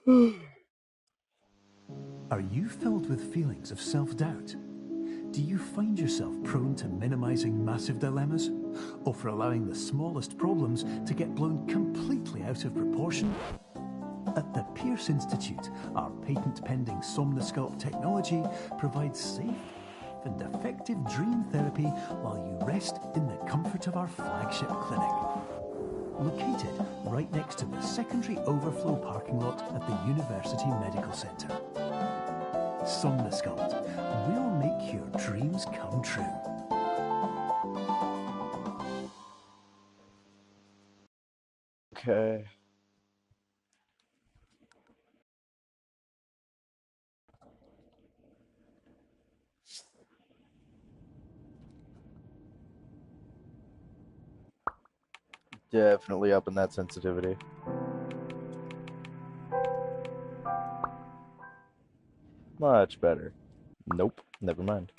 Are you filled with feelings of self-doubt? Do you find yourself prone to minimizing massive dilemmas, or for allowing the smallest problems to get blown completely out of proportion? At the Pierce Institute, our patent-pending Somnosculpt technology provides safe and effective dream therapy while you rest in the comfort of our flagship clinic. Located right next to the secondary overflow parking lot at the University Medical Center. Somnosculpt, we'll make your dreams come true. Okay. Definitely up in that sensitivity. Much better. Nope, never mind.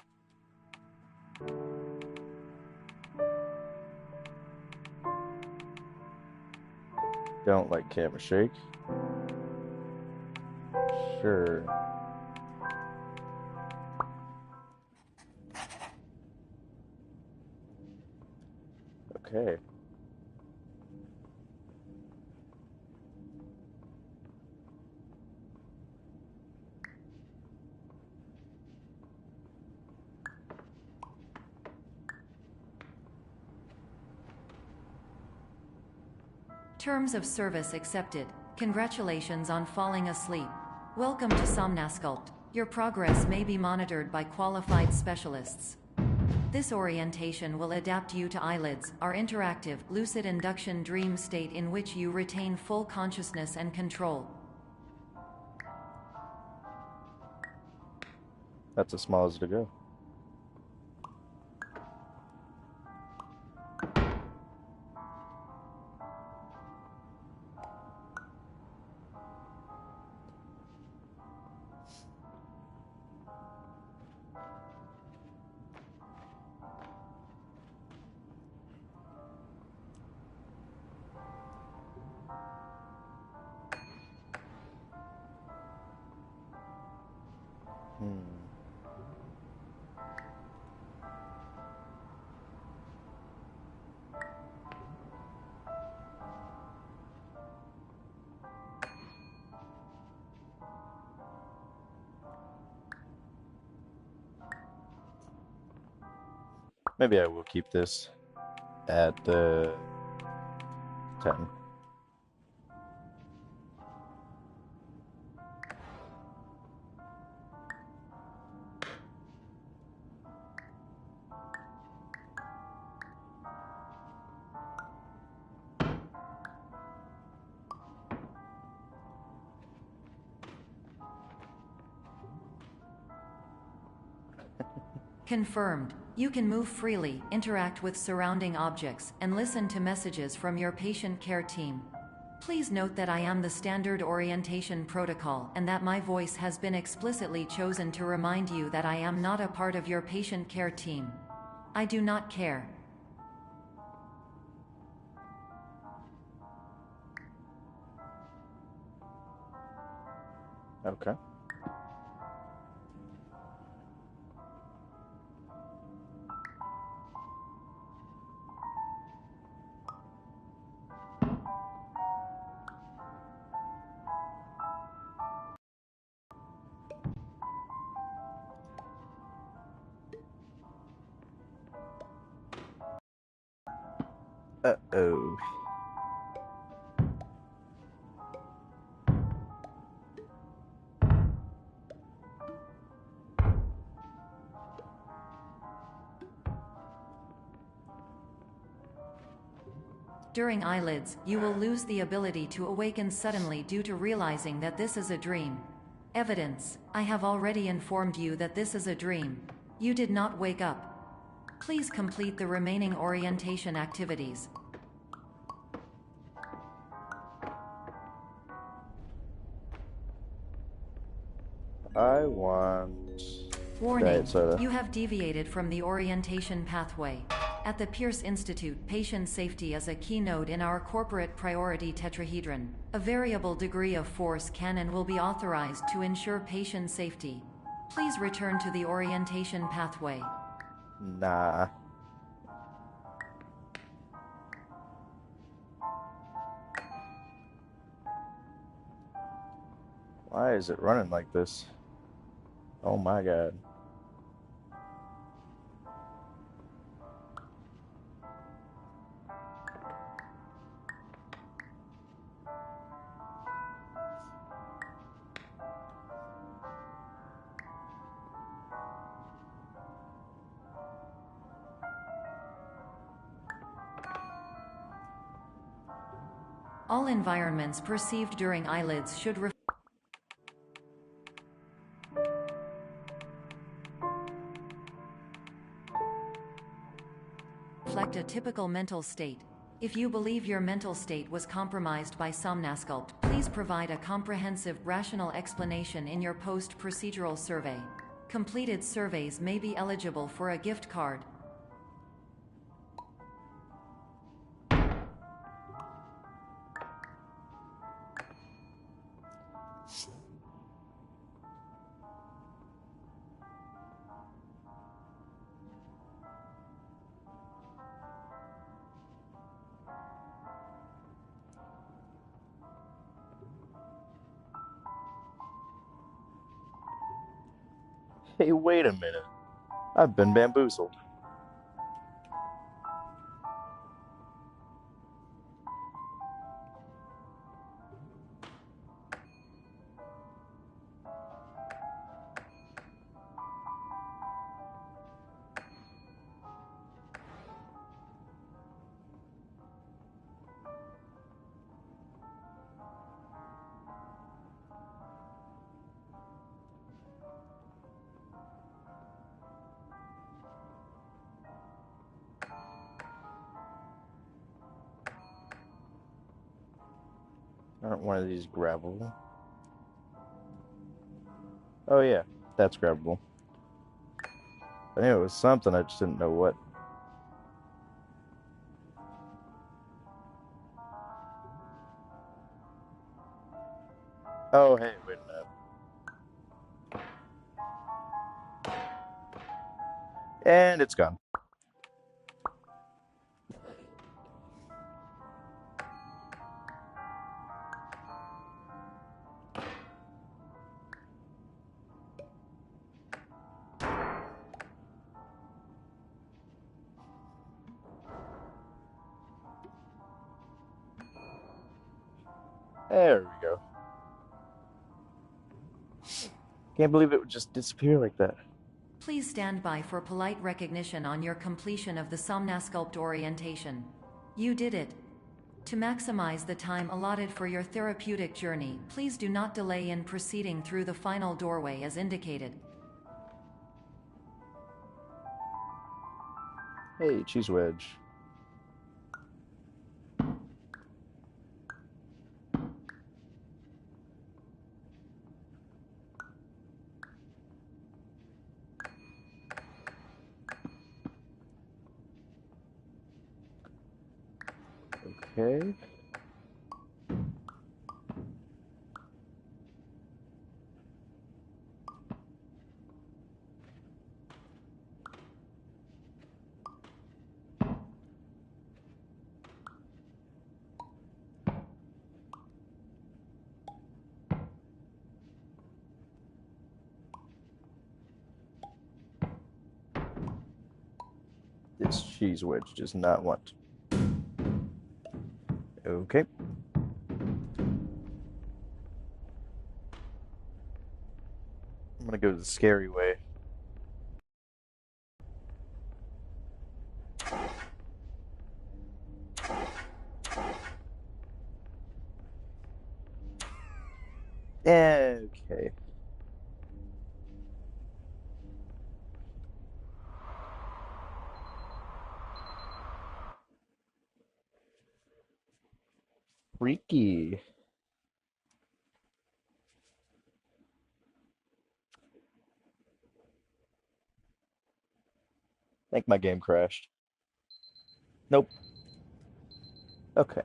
Don't like camera shake. Sure. Okay. Terms of service accepted. Congratulations on falling asleep. Welcome to Somnosculpt. Your progress may be monitored by qualified specialists. This orientation will adapt you to eyelids, our interactive, lucid induction dream state in which you retain full consciousness and control. That's as small as it'll go. Maybe I will keep this at 10. Confirmed. You can move freely, interact with surrounding objects, and listen to messages from your patient care team. Please note that I am the standard orientation protocol and that my voice has been explicitly chosen to remind you that I am not a part of your patient care team. I do not care. Okay. Uh-oh. During eyelids, you will lose the ability to awaken suddenly due to realizing that this is a dream. Evidence: I have already informed you that this is a dream. You did not wake up. Please complete the remaining orientation activities. I want Warning, Diet soda. you have deviated from the orientation pathway. At the Pierce Institute, patient safety is a key node in our corporate priority tetrahedron. A variable degree of force can and will be authorized to ensure patient safety. Please return to the orientation pathway. Nah. Why is it running like this? Oh my god. All environments perceived during eyelids should reflect a typical mental state. If you believe your mental state was compromised by Somnasculpt, please provide a comprehensive, rational explanation in your post-procedural survey. Completed surveys may be eligible for a gift card. Hey, wait a minute. I've been bamboozled. Aren't one of these grabbable? Oh yeah, that's grabbable. I knew it was something, I just didn't know what. Oh hey, wait a minute. And it's gone. There we go. Can't believe it would just disappear like that. Please stand by for polite recognition on your completion of the Somnasculpt orientation. You did it. To maximize the time allotted for your therapeutic journey, please do not delay in proceeding through the final doorway as indicated. Hey, cheese wedge. Okay. This cheese wedge does not want. Okay. I'm gonna go the scary way. Okay. Freaky. I think my game crashed. Nope. Okay.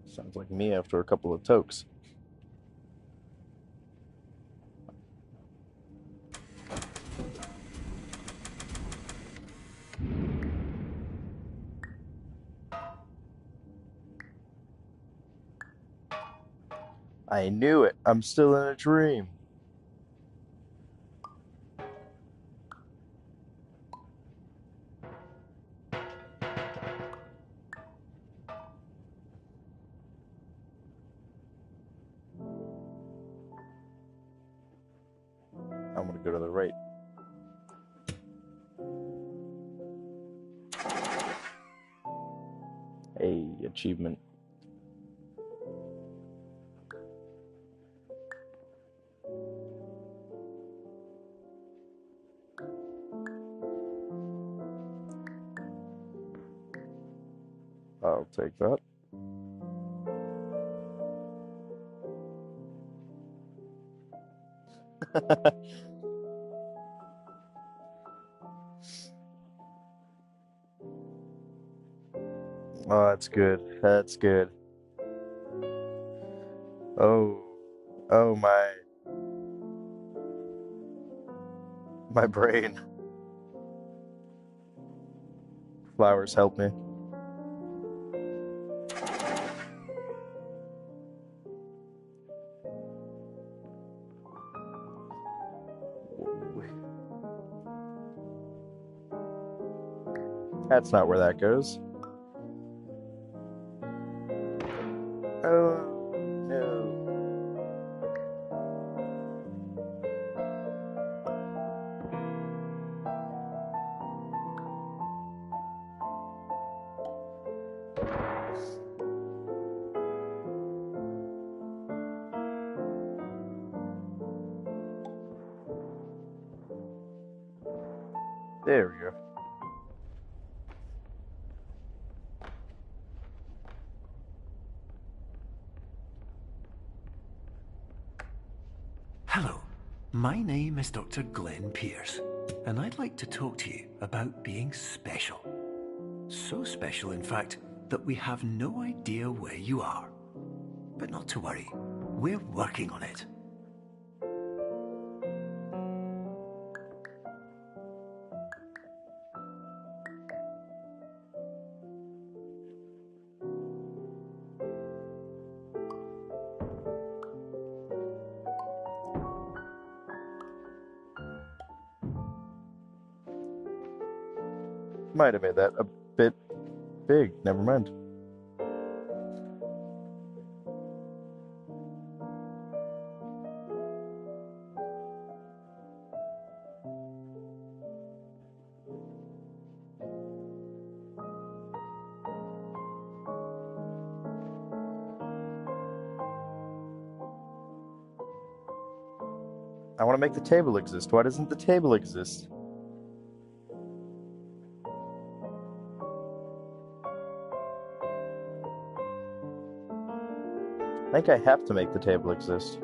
Sounds like me after a couple of tokes. I knew it. I'm still in a dream. I'm gonna go to the right. Hey, achievement. I'll take that. Oh, that's good. That's good. Oh, oh my brain. Flowers help me. That's not where that goes. Oh, no. There we go. Hello, my name is Dr. Glenn Pierce, and I'd like to talk to you about being special. So special, in fact, that we have no idea where you are. But not to worry, we're working on it. Might have made that a bit big. Never mind. I want to make the table exist. Why doesn't the table exist? I think I have to make the table exist.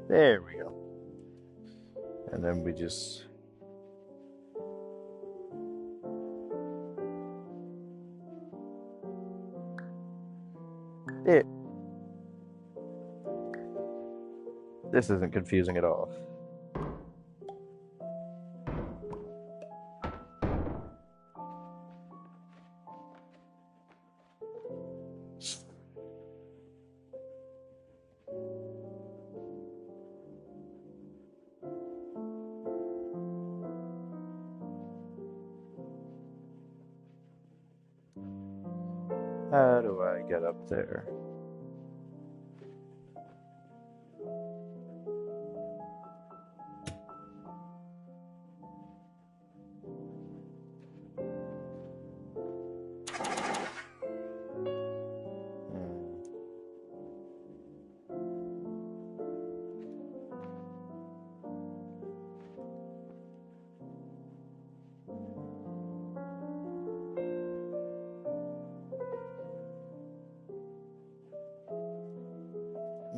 There we go. And then we just... This isn't confusing at all. How do I get up there?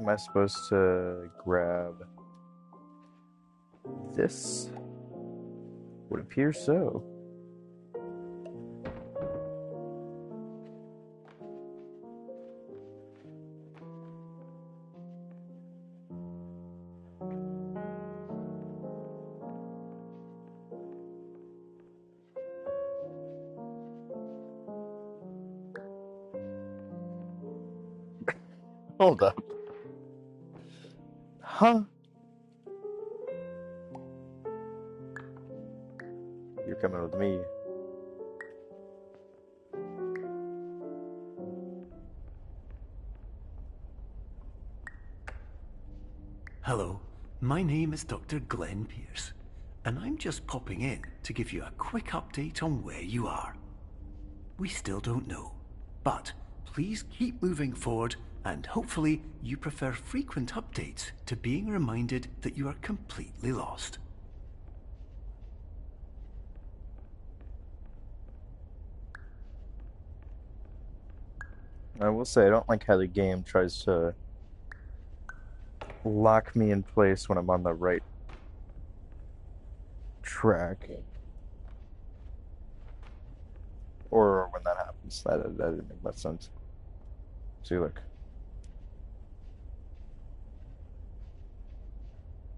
Am I supposed to grab this? Would appear so. Hold up. Huh? You're coming with me. Hello, my name is Dr. Glenn Pierce, and I'm just popping in to give you a quick update on where you are. We still don't know, but please keep moving forward, and hopefully you prefer frequent updates to being reminded that you are completely lost. I will say, I don't like how the game tries to lock me in place when I'm on the right track. Or when that happens. That didn't make much sense. See, look.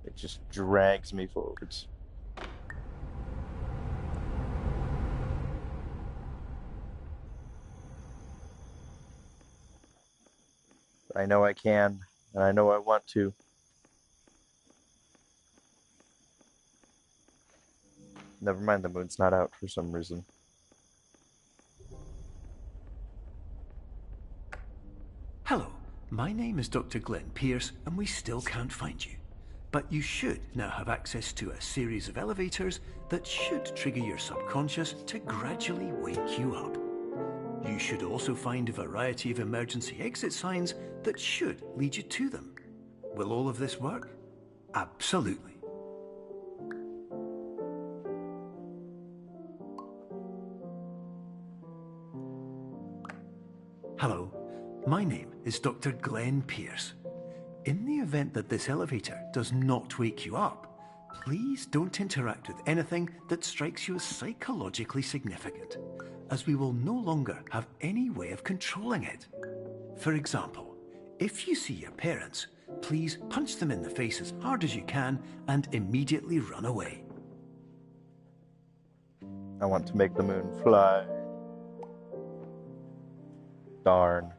It just drags me forwards. I know I can, and I know I want to. Never mind, the moon's not out for some reason. Hello, my name is Dr. Glenn Pierce, and we still can't find you. But you should now have access to a series of elevators that should trigger your subconscious to gradually wake you up. You should also find a variety of emergency exit signs that should lead you to them. Will all of this work? Absolutely. Hello, my name is Dr. Glenn Pierce. In the event that this elevator does not wake you up, please don't interact with anything that strikes you as psychologically significant, as we will no longer have any way of controlling it. For example, if you see your parents, please punch them in the face as hard as you can and immediately run away. I want to make the moon fly. Darn.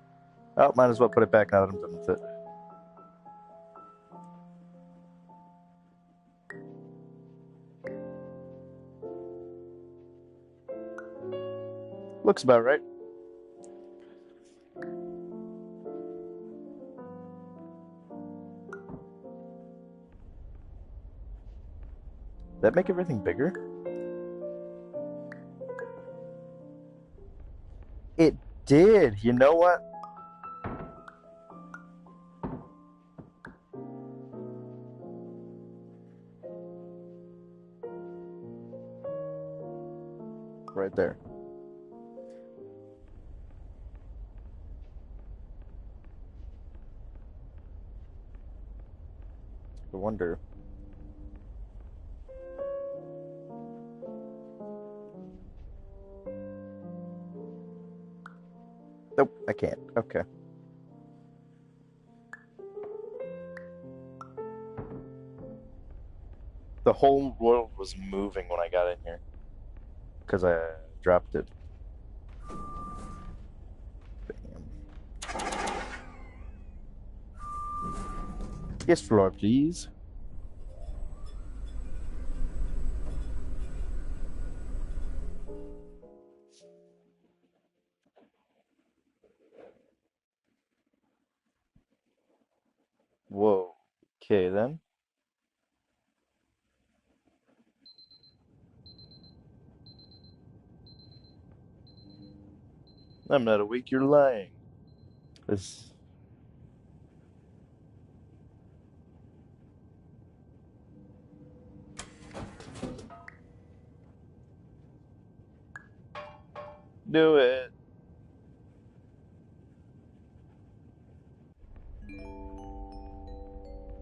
Oh, might as well put it back now that I'm done with it. Looks about right. That make everything bigger? It did. You know what? Right there. I wonder. Nope, I can't. Okay. The whole world was moving when I got in here. Because I dropped it. Bam. Yes, floor, please. Whoa. Okay, then. I'm not awake, you're lying. This... Do it.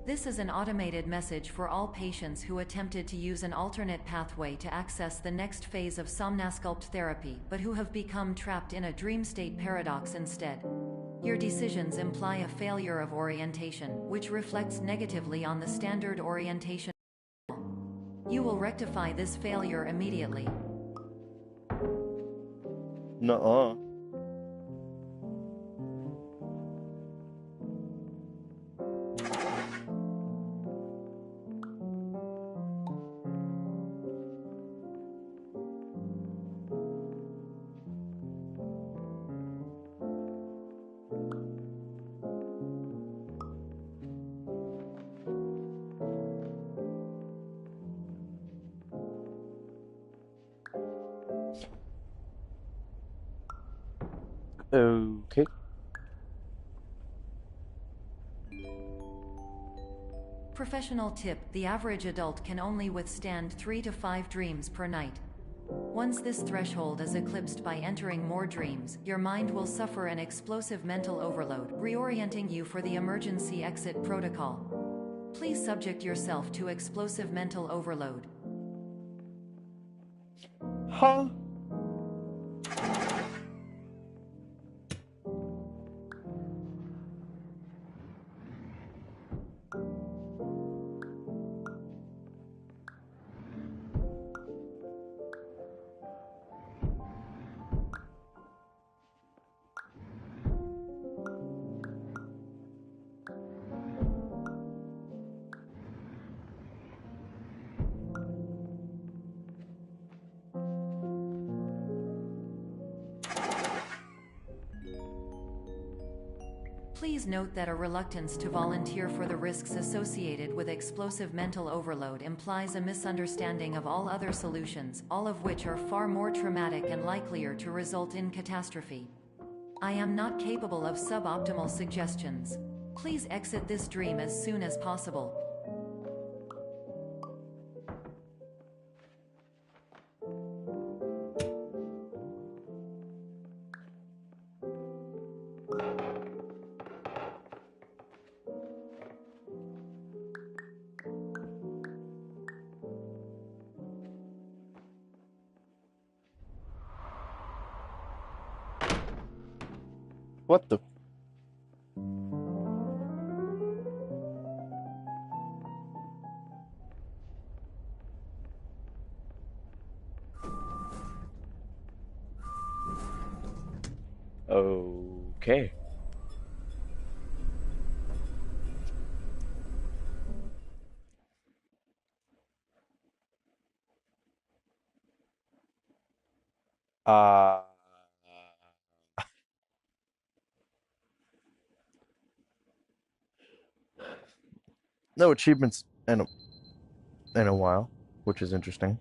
This is an automated message for all patients who attempted to use an alternate pathway to access the next phase of Somnasculpt therapy, but who have become trapped in a dream state paradox instead. Your decisions imply a failure of orientation, which reflects negatively on the standard orientation. You will rectify this failure immediately. Nuh-uh. Okay. Professional tip: the average adult can only withstand 3 to 5 dreams per night. Once this threshold is eclipsed by entering more dreams, your mind will suffer an explosive mental overload, reorienting you for the emergency exit protocol. Please subject yourself to explosive mental overload. Huh? Please note that a reluctance to volunteer for the risks associated with explosive mental overload implies a misunderstanding of all other solutions, all of which are far more traumatic and likelier to result in catastrophe. I am not capable of suboptimal suggestions. Please exit this dream as soon as possible. What the? Okay. Uh, no achievements in a while, which is interesting.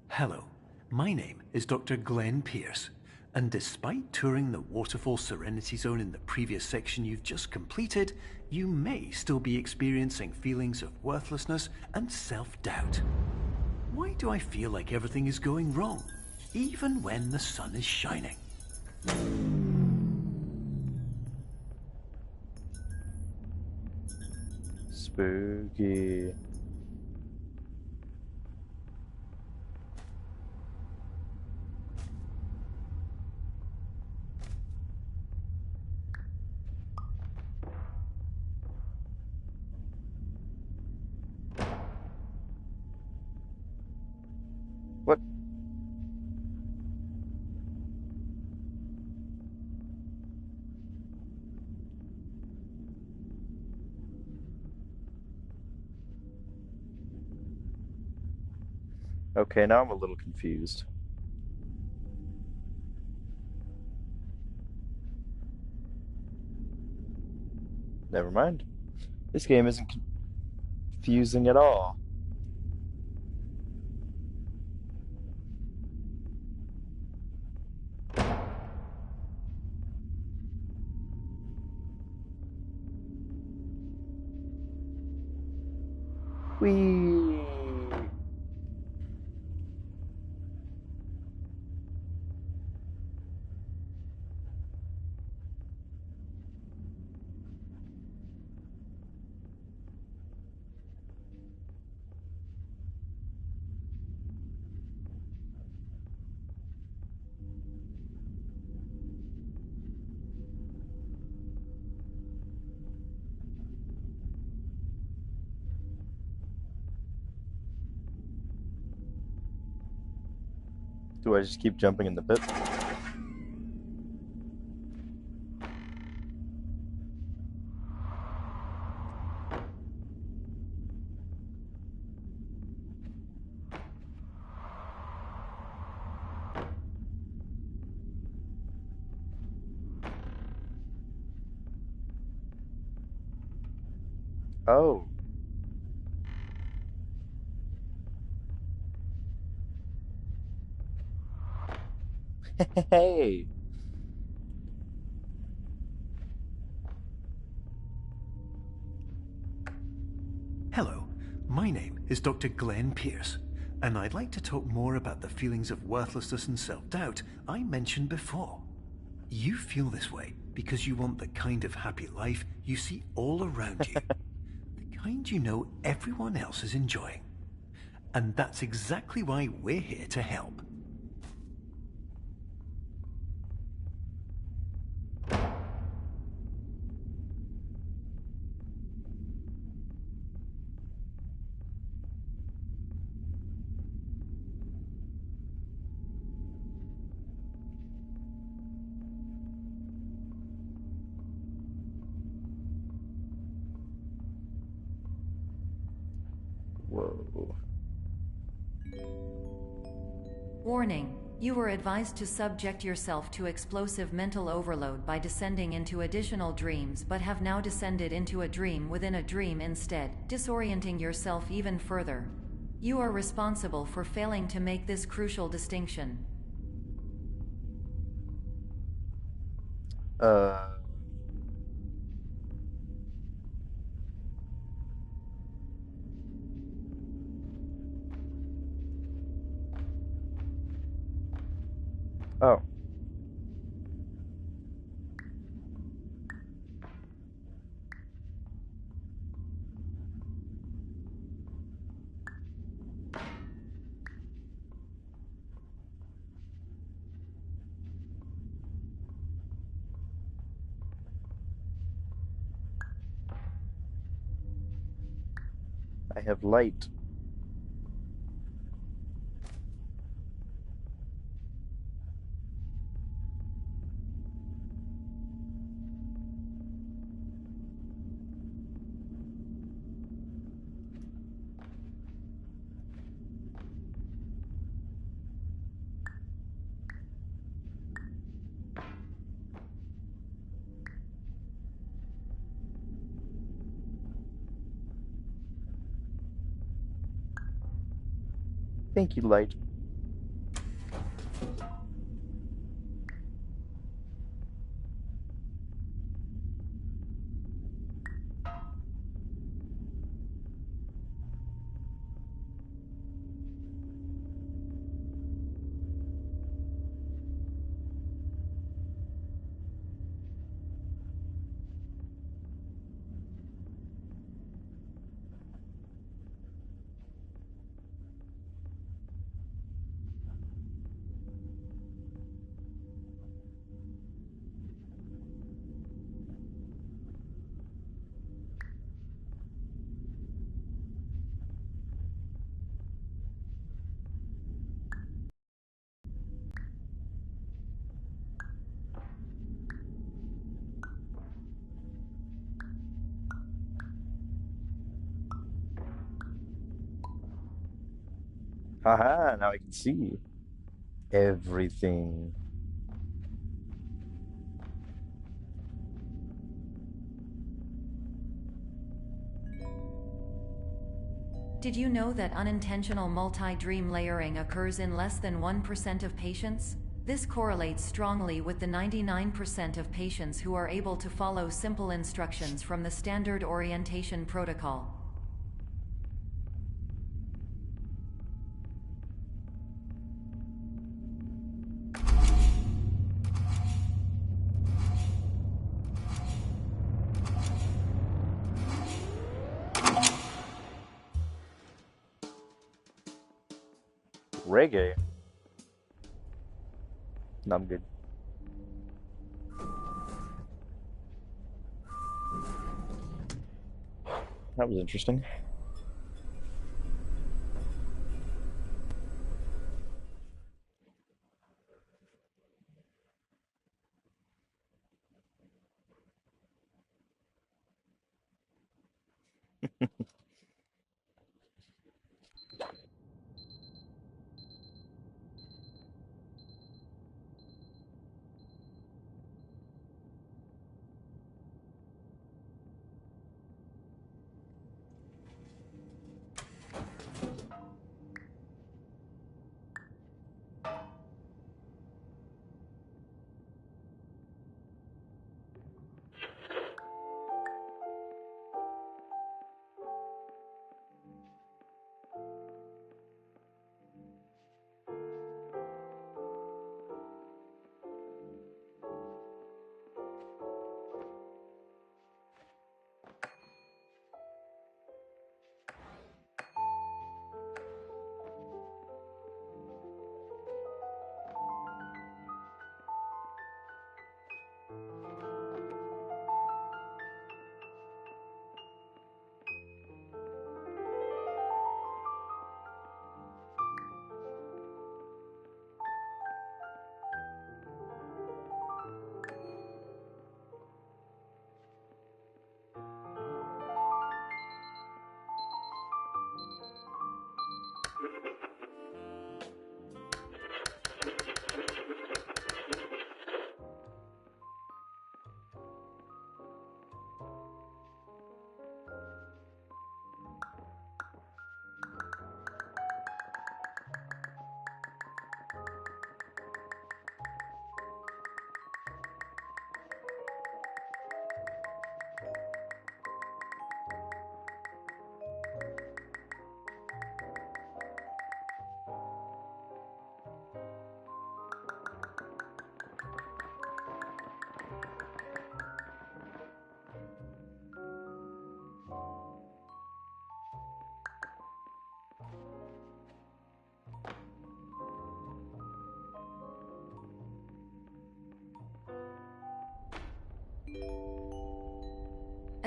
Hello, my name is Dr. Glenn Pierce, and despite touring the Waterfall Serenity Zone in the previous section you've just completed, you may still be experiencing feelings of worthlessness and self-doubt. Why do I feel like everything is going wrong, even when the sun is shining? Spooky. What? Okay, now I'm a little confused. Never mind. This game isn't confusing at all. Whee! Do I just keep jumping in the pit? Oh. Hey. Hello, my name is Dr. Glenn Pierce, and I'd like to talk more about the feelings of worthlessness and self-doubt I mentioned before. You feel this way because you want the kind of happy life you see all around you, the kind you know everyone else is enjoying. And that's exactly why we're here to help. Whoa. Warning. You were advised to subject yourself to explosive mental overload by descending into additional dreams, but have now descended into a dream within a dream instead, disorienting yourself even further. You are responsible for failing to make this crucial distinction. Oh. I have light. Thank you, light. Haha, now I can see everything. Did you know that unintentional multi-dream layering occurs in less than 1% of patients? This correlates strongly with the 99% of patients who are able to follow simple instructions from the standard orientation protocol. Reggae. No, I'm good. That was interesting.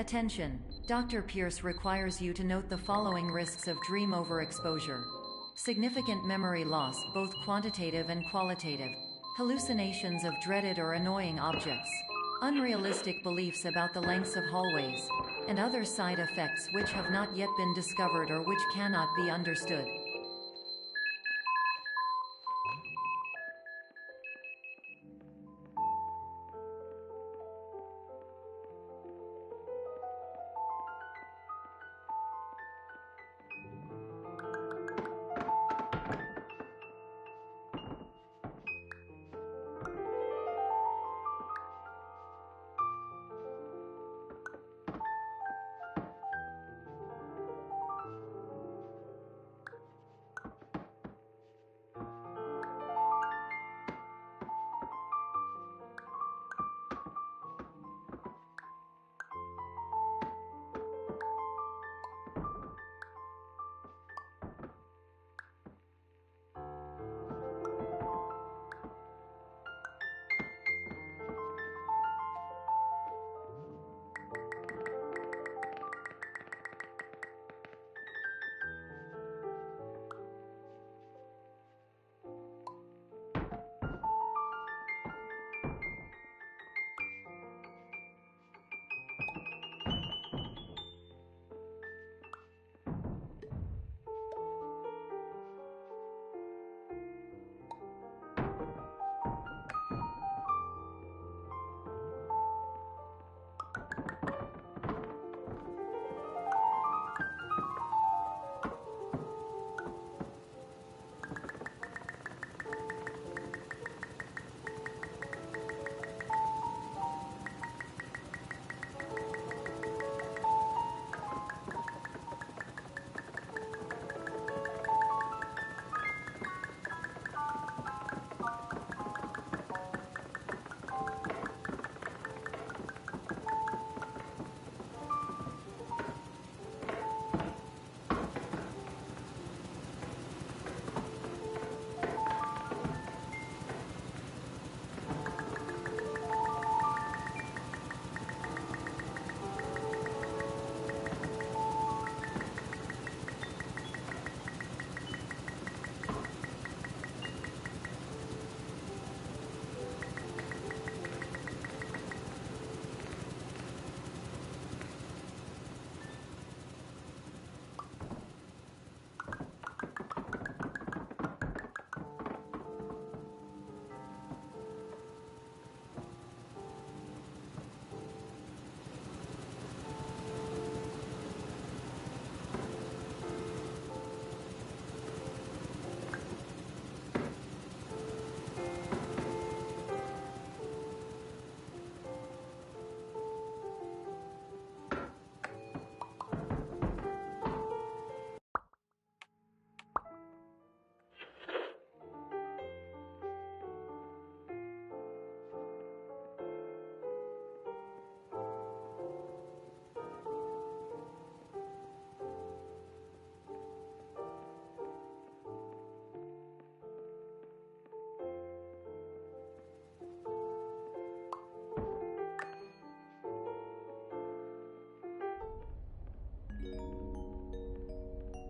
Attention! Dr. Pierce requires you to note the following risks of dream overexposure. Significant memory loss, both quantitative and qualitative. Hallucinations of dreaded or annoying objects. Unrealistic beliefs about the lengths of hallways. And other side effects which have not yet been discovered or which cannot be understood.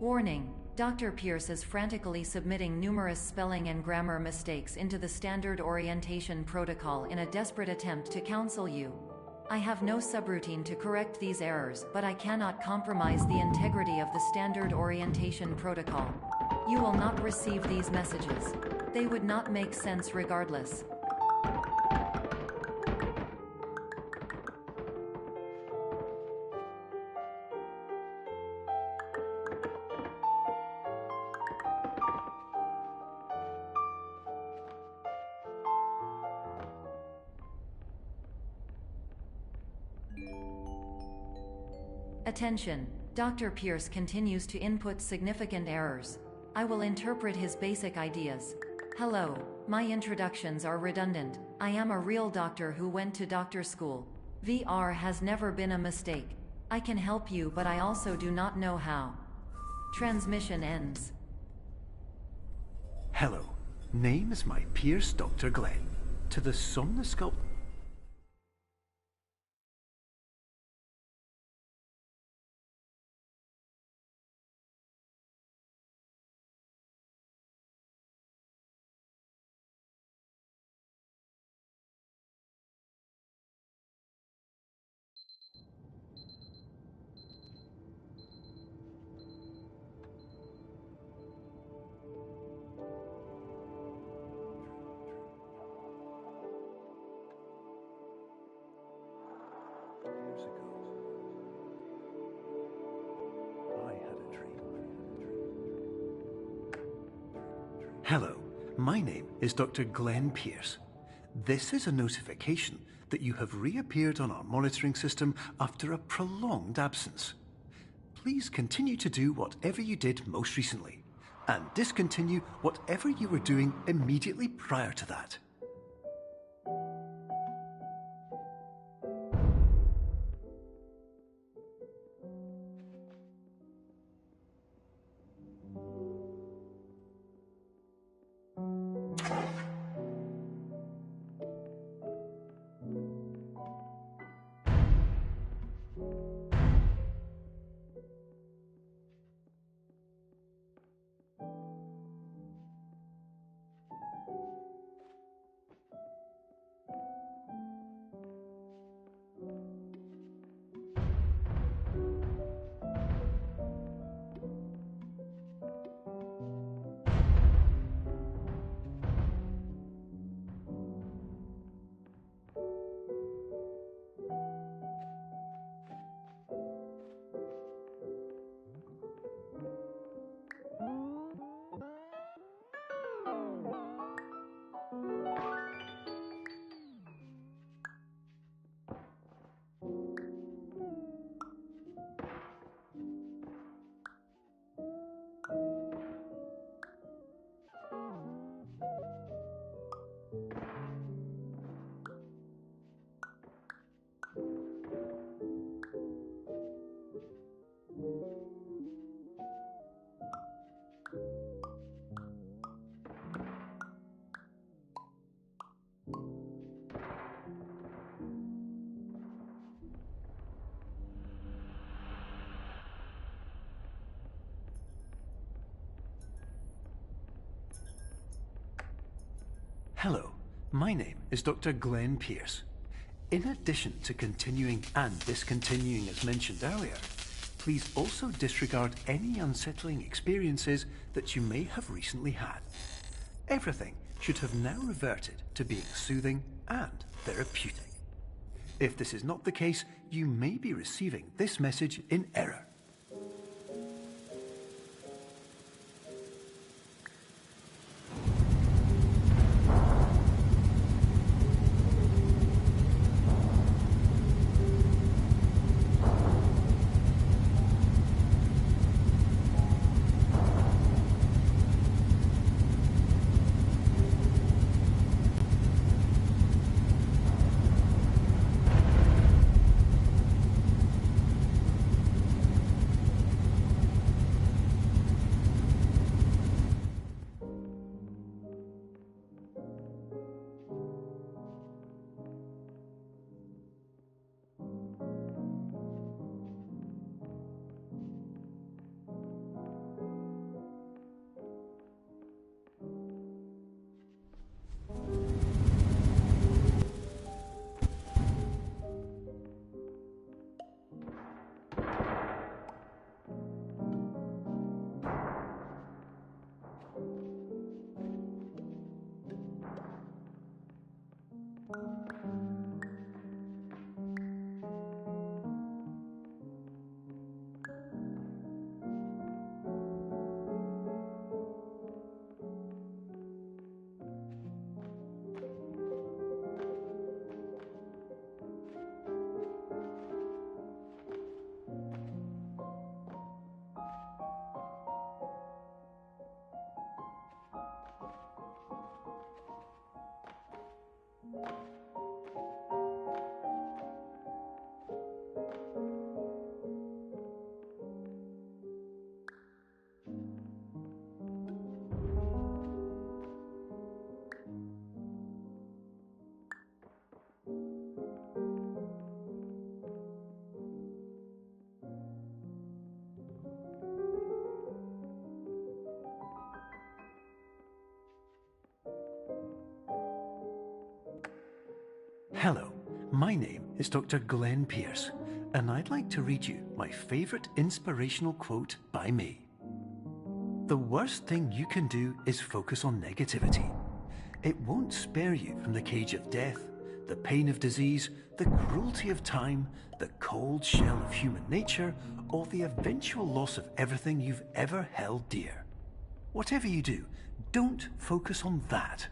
Warning, Dr. Pierce is frantically submitting numerous spelling and grammar mistakes into the standard orientation protocol in a desperate attempt to counsel you. I have no subroutine to correct these errors, but I cannot compromise the integrity of the standard orientation protocol. You will not receive these messages. They would not make sense regardless. Attention, Dr. Pierce continues to input significant errors. I will interpret his basic ideas. Hello, my introductions are redundant. I am a real doctor who went to doctor school. VR has never been a mistake. I can help you, but I also do not know how. Transmission ends. Hello, name is my Pierce Dr. Glenn. To the Somnosculpt. Years ago, I had a dream. Hello, my name is Dr. Glenn Pierce. This is a notification that you have reappeared on our monitoring system after a prolonged absence. Please continue to do whatever you did most recently, and discontinue whatever you were doing immediately prior to that. Hello, my name is Dr. Glenn Pierce. In addition to continuing and discontinuing as mentioned earlier, please also disregard any unsettling experiences that you may have recently had. Everything should have now reverted to being soothing and therapeutic. If this is not the case, you may be receiving this message in error. My name is Dr. Glenn Pierce, and I'd like to read you my favourite inspirational quote by me. The worst thing you can do is focus on negativity. It won't spare you from the cage of death, the pain of disease, the cruelty of time, the cold shell of human nature, or the eventual loss of everything you've ever held dear. Whatever you do, don't focus on that.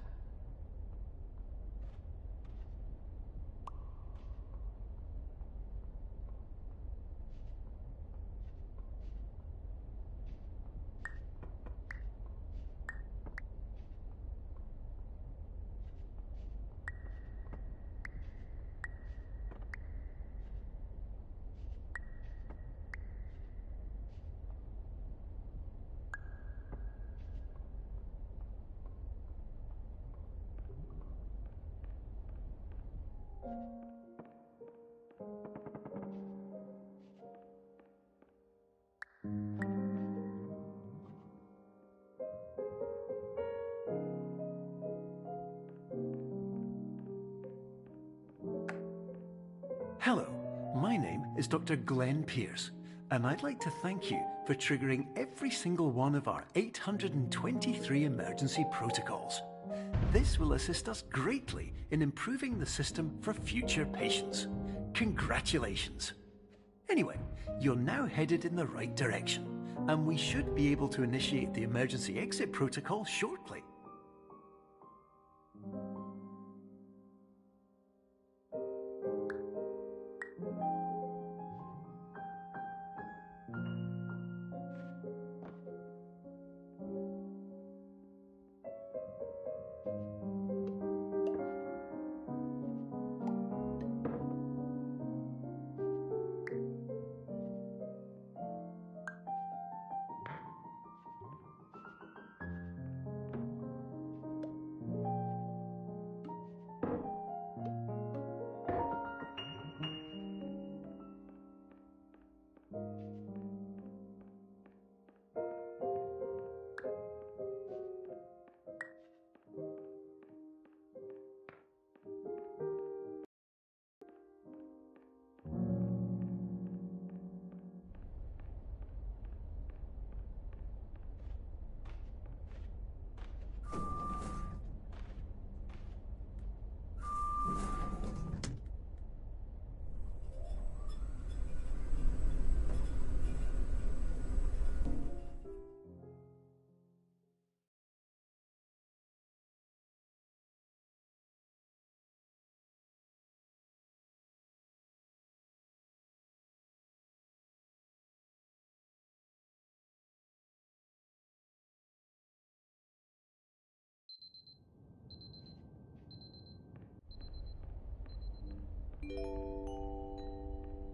Hello, my name is Dr. Glenn Pierce, and I'd like to thank you for triggering every single one of our 823 emergency protocols. This will assist us greatly in improving the system for future patients. Congratulations! Anyway, you're now headed in the right direction, and we should be able to initiate the emergency exit protocol shortly.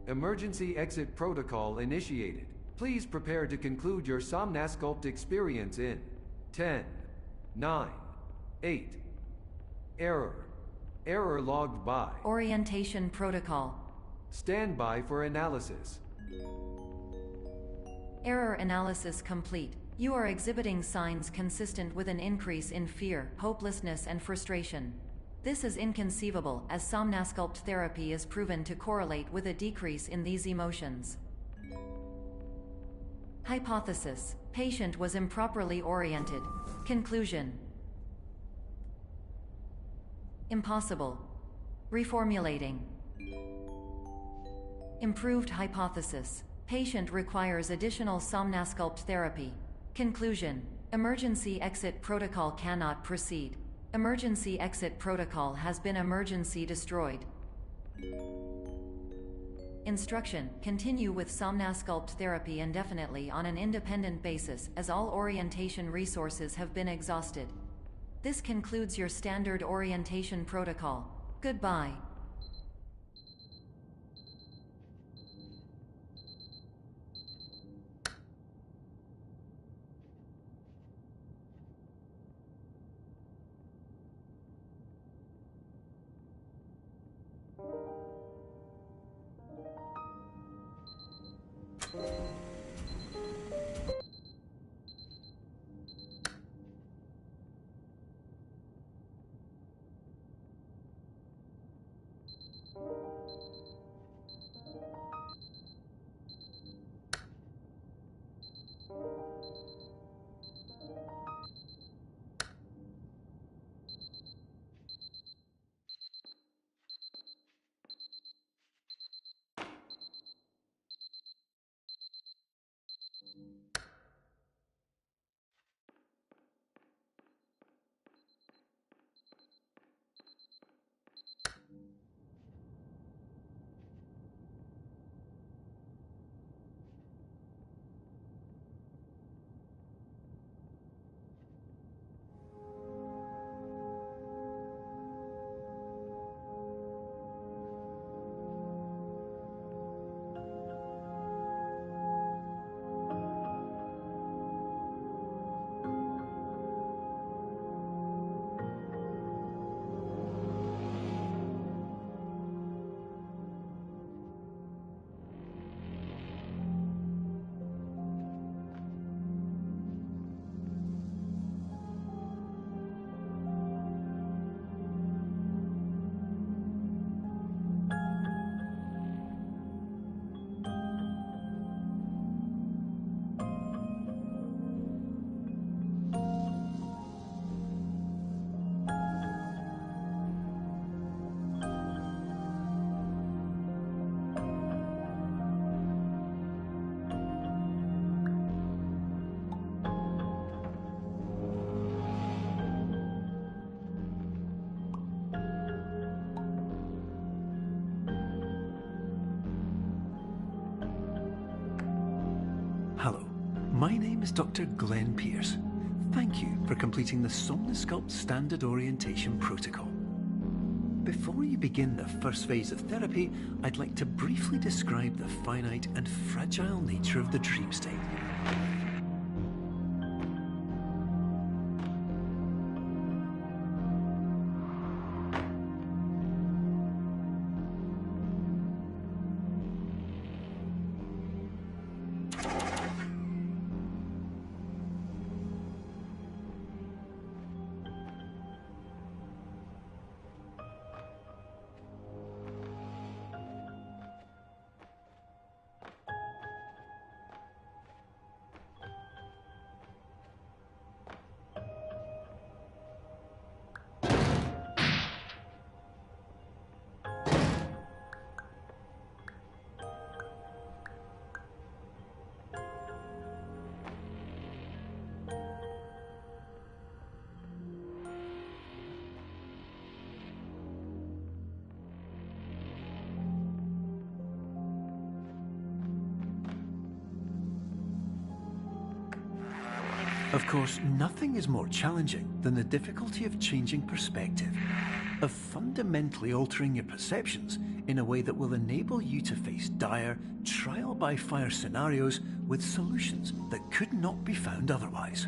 Emergency exit protocol initiated. Please prepare to conclude your Somnasculpt experience in 10, 9, 8. Error. Error logged by. Orientation protocol. Stand by for analysis. Error analysis complete. You are exhibiting signs consistent with an increase in fear, hopelessness, and frustration. This is inconceivable, as Somnasculpt therapy is proven to correlate with a decrease in these emotions. Hypothesis: patient was improperly oriented. Conclusion: impossible. Reformulating. Improved hypothesis: patient requires additional Somnasculpt therapy. Conclusion: emergency exit protocol cannot proceed. Emergency exit protocol has been emergency destroyed. Instruction: continue with Somnasculpt therapy indefinitely on an independent basis, as all orientation resources have been exhausted. This concludes your standard orientation protocol. Goodbye. My name is Dr. Glenn Pierce. Thank you for completing the Somnosculpt Standard Orientation Protocol. Before you begin the first phase of therapy, I'd like to briefly describe the finite and fragile nature of the dream state. Of course, nothing is more challenging than the difficulty of changing perspective, of fundamentally altering your perceptions in a way that will enable you to face dire, trial-by-fire scenarios with solutions that could not be found otherwise.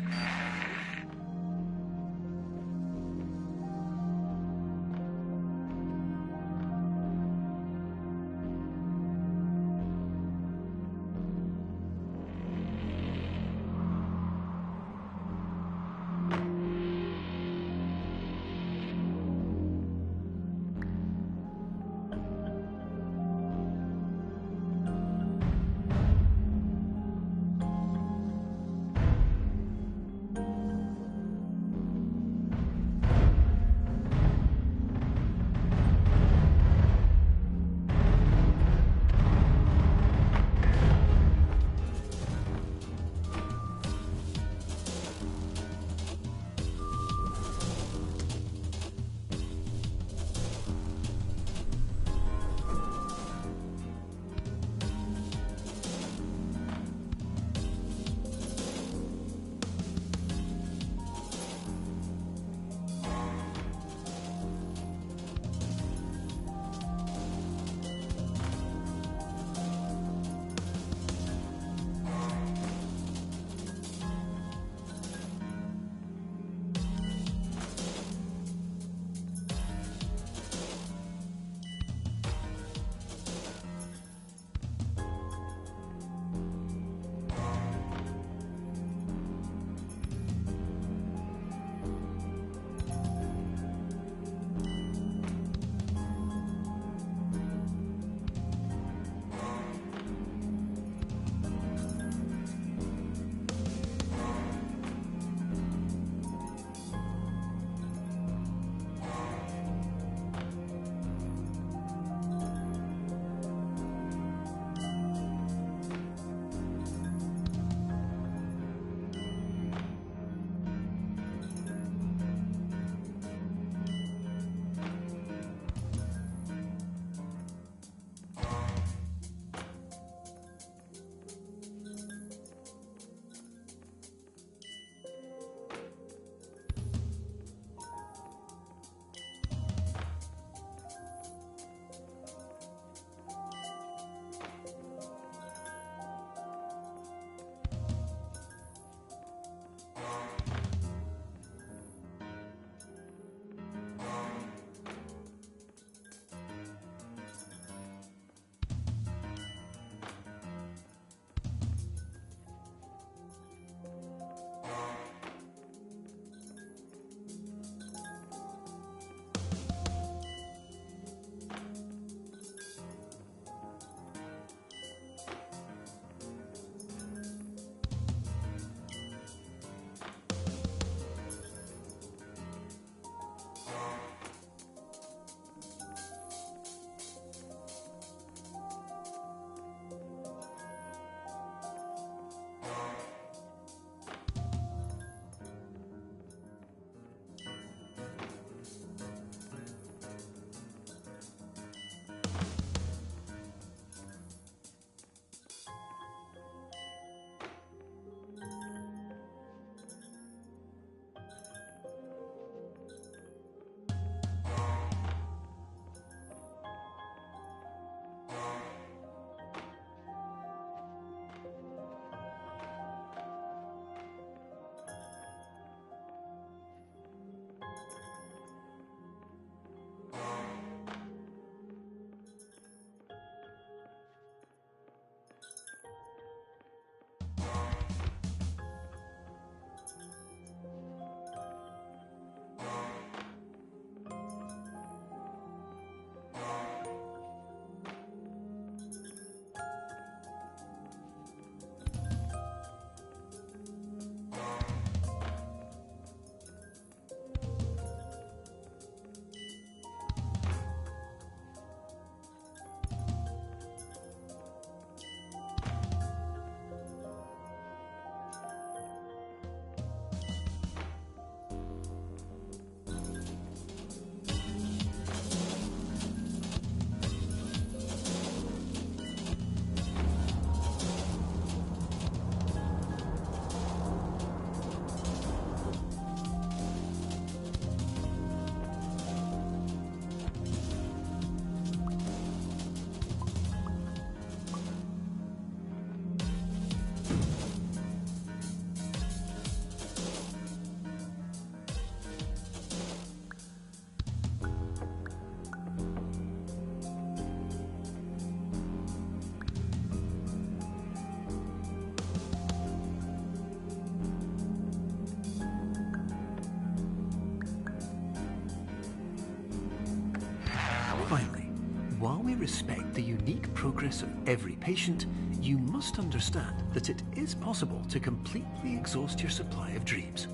respect the unique progress of every patient, you must understand that it is possible to completely exhaust your supply of dreams,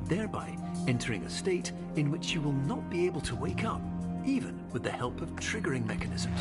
thereby entering a state in which you will not be able to wake up, even with the help of triggering mechanisms.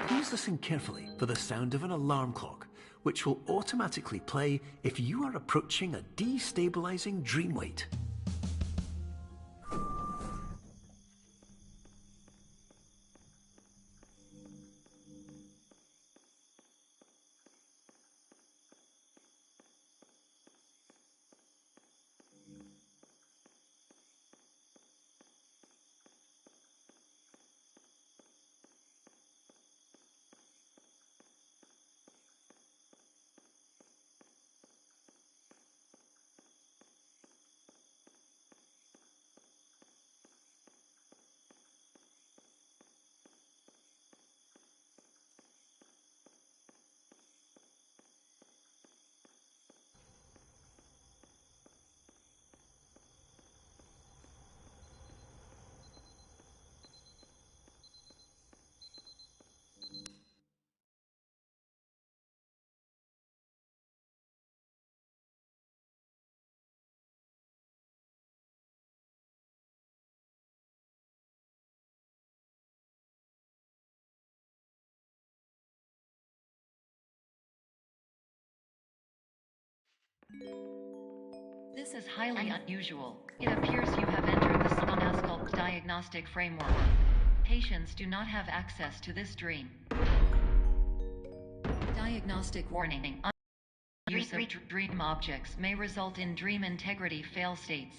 Please listen carefully for the sound of an alarm clock, which will automatically play if you are approaching a destabilizing dream weight. This is highly unusual. It appears you have entered the Somnasculpt diagnostic framework. Patients do not have access to this dream. Diagnostic warning. Use of dream objects may result in dream integrity fail states.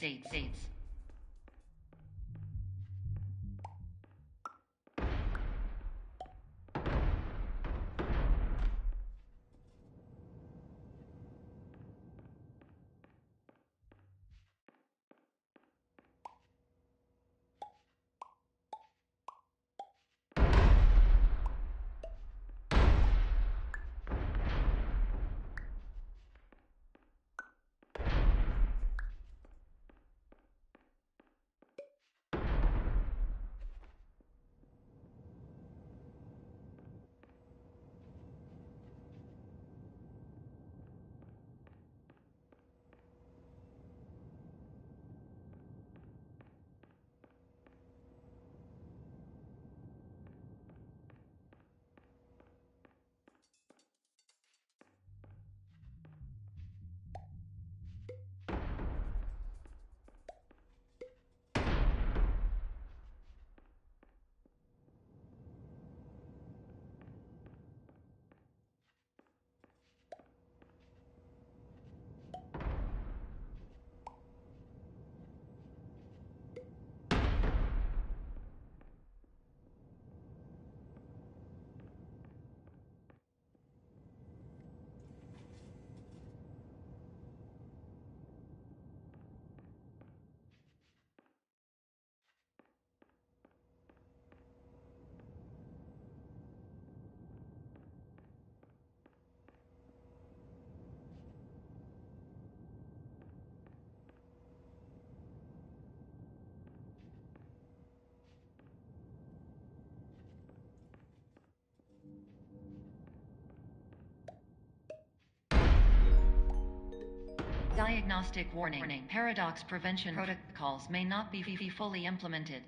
Diagnostic warning. Paradox prevention protocols may not be fully implemented.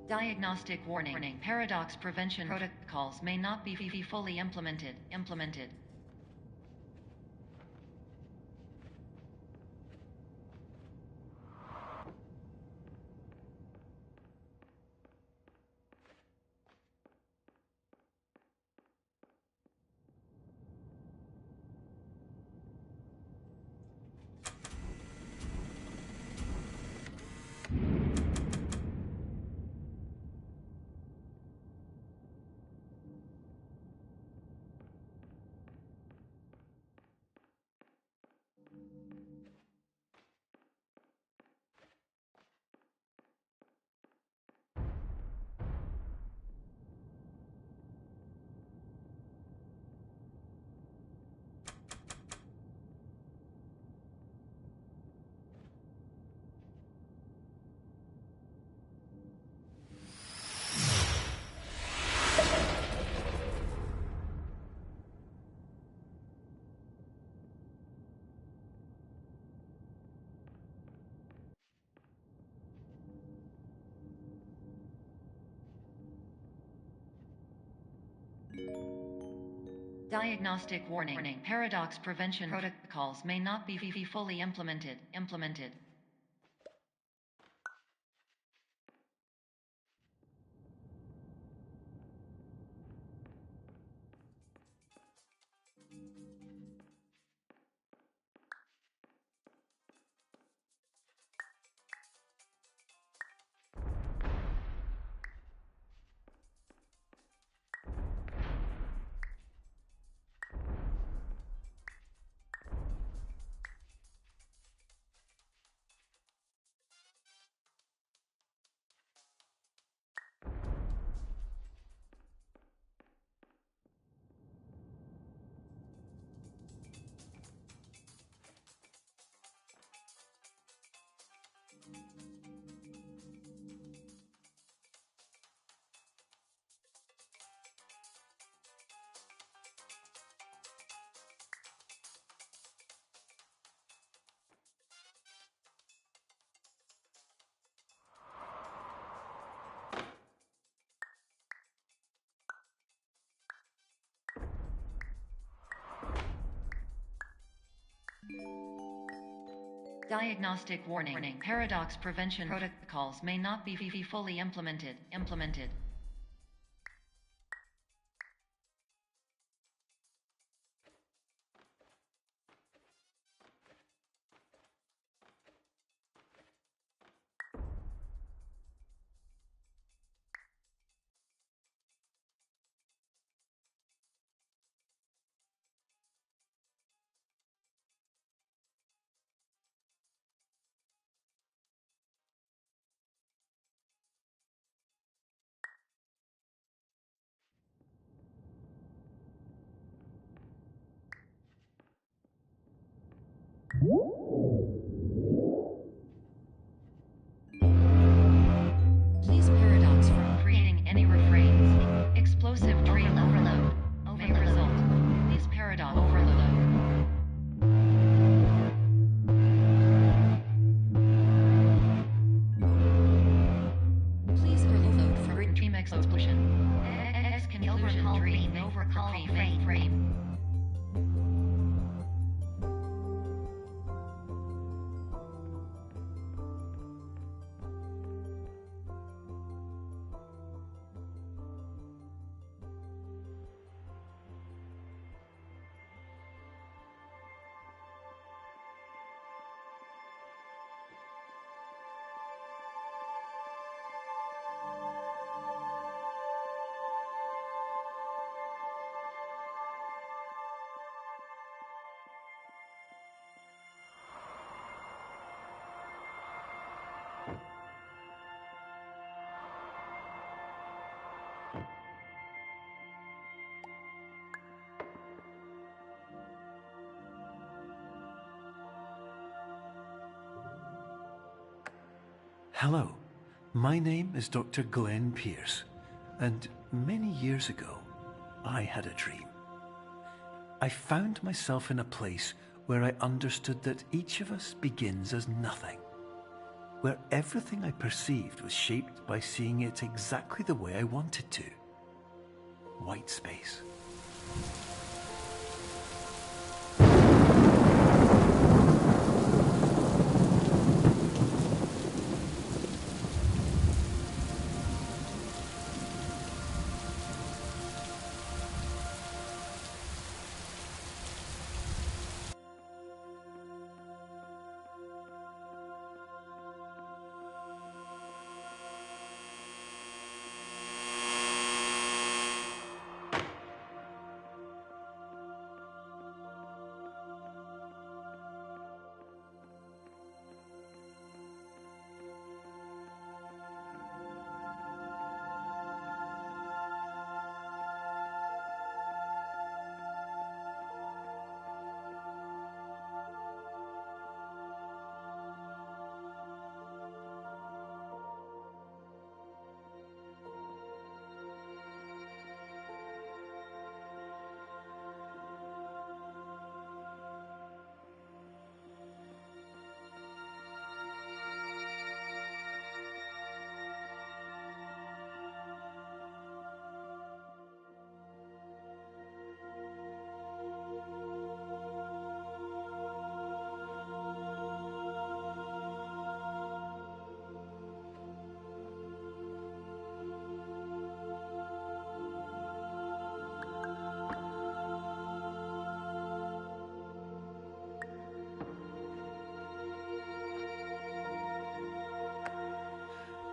Diagnostic warning. Paradox prevention protocols may not be fully implemented. Diagnostic warning. Paradox prevention protocols may not be fully implemented. Diagnostic warning. Paradox prevention protocols may not be fully implemented. Please paradox from creating any refrains. Explosive dream overload may result. Please paradox overload. Overcall dream. Overcall frame. Hello, my name is Dr. Glenn Pierce, and many years ago, I had a dream. I found myself in a place where I understood that each of us begins as nothing, where everything I perceived was shaped by seeing it exactly the way I wanted to. White space.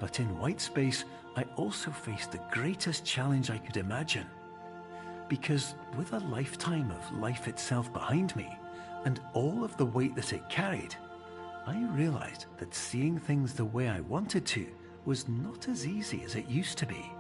But in white space, I also faced the greatest challenge I could imagine. Because with a lifetime of life itself behind me, and all of the weight that it carried, I realized that seeing things the way I wanted to was not as easy as it used to be.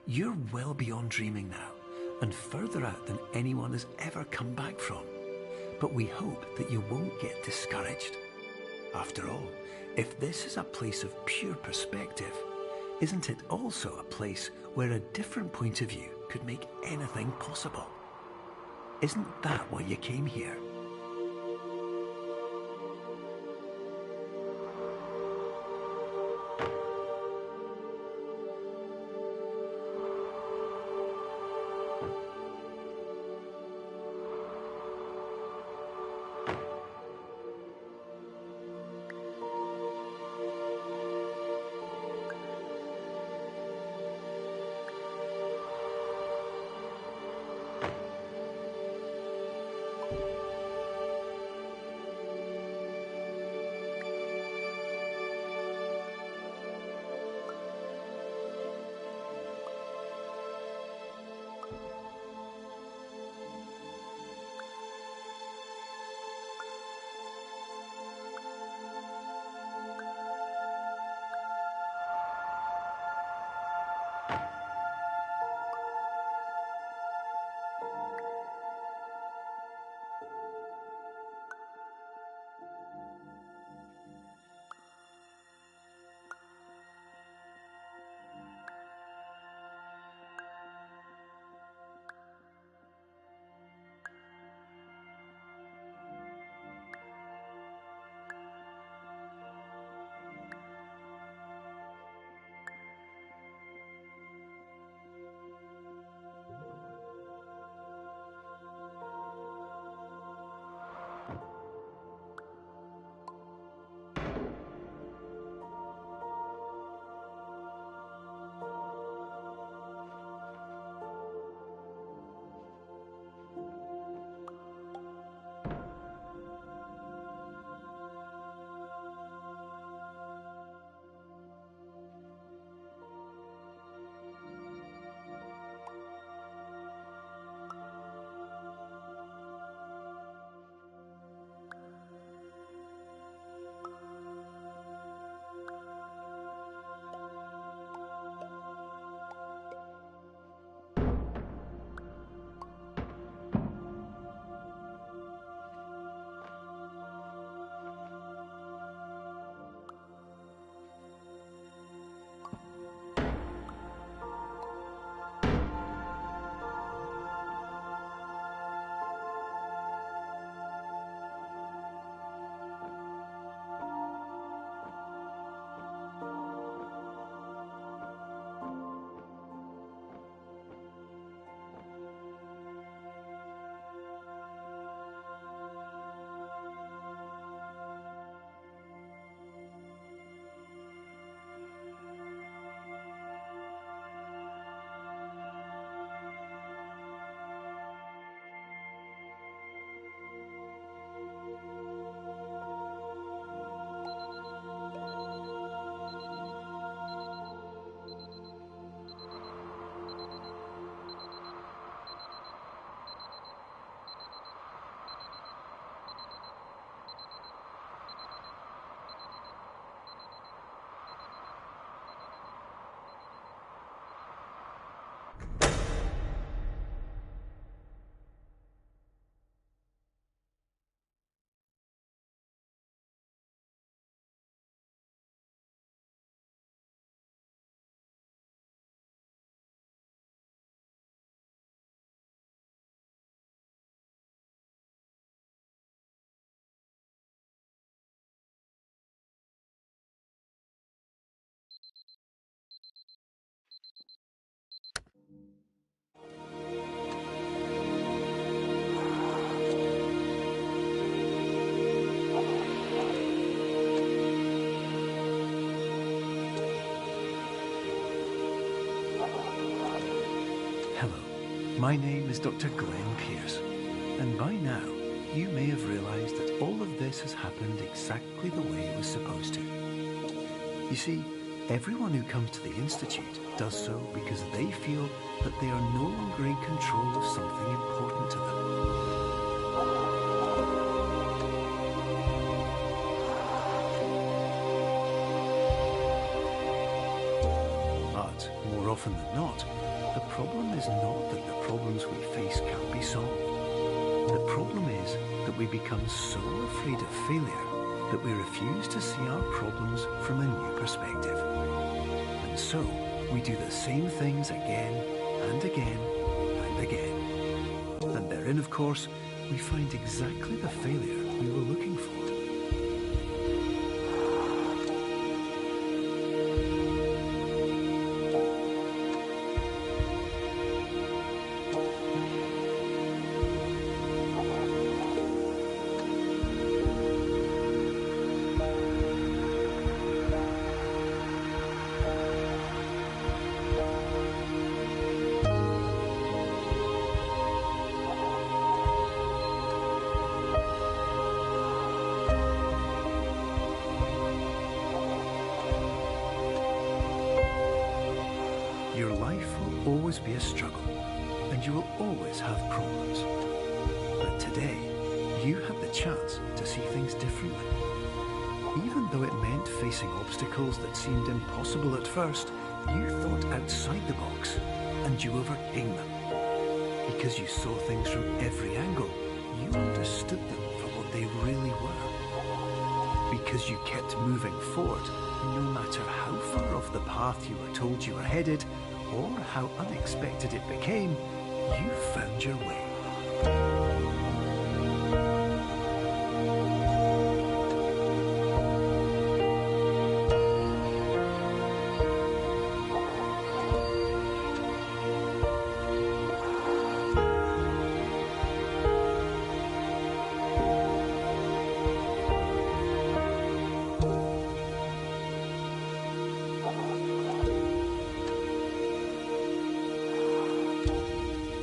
You're well beyond dreaming now, and further out than anyone has ever come back from. But we hope that you won't get discouraged. After all, if this is a place of pure perspective, isn't it also a place where a different point of view could make anything possible? Isn't that why you came here? My name is Dr. Glenn Pierce, and by now you may have realised that all of this has happened exactly the way it was supposed to. You see, everyone who comes to the Institute does so because they feel that they are no longer in control of something important to them. But more often than not, the problem is not that the problems we face can't be solved. The problem is that we become so afraid of failure that we refuse to see our problems from a new perspective. And so, we do the same things again and again and again. And therein, of course, we find exactly the failure we were looking for. Your life will always be a struggle, and you will always have problems. But today, you had the chance to see things differently. Even though it meant facing obstacles that seemed impossible at first, you thought outside the box, and you overcame them. Because you saw things from every angle, you understood them for what they really were. Because you kept moving forward, no matter how far off the path you were told you were headed, or how unexpected it became, you found your way.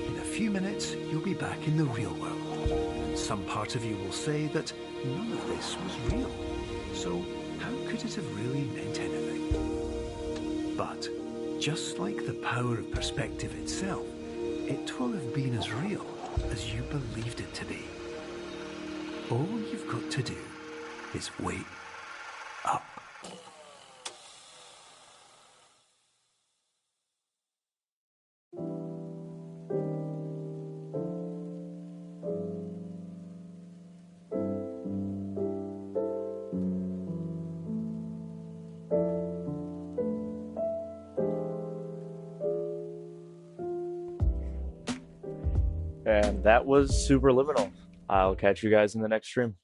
In a few minutes, you'll be back in the real world. And some part of you will say that none of this was real. So how could it have really meant anything? But just like the power of perspective itself, it will have been as real as you believed it to be. All you've got to do is wait up. And that was Superliminal. I'll catch you guys in the next stream.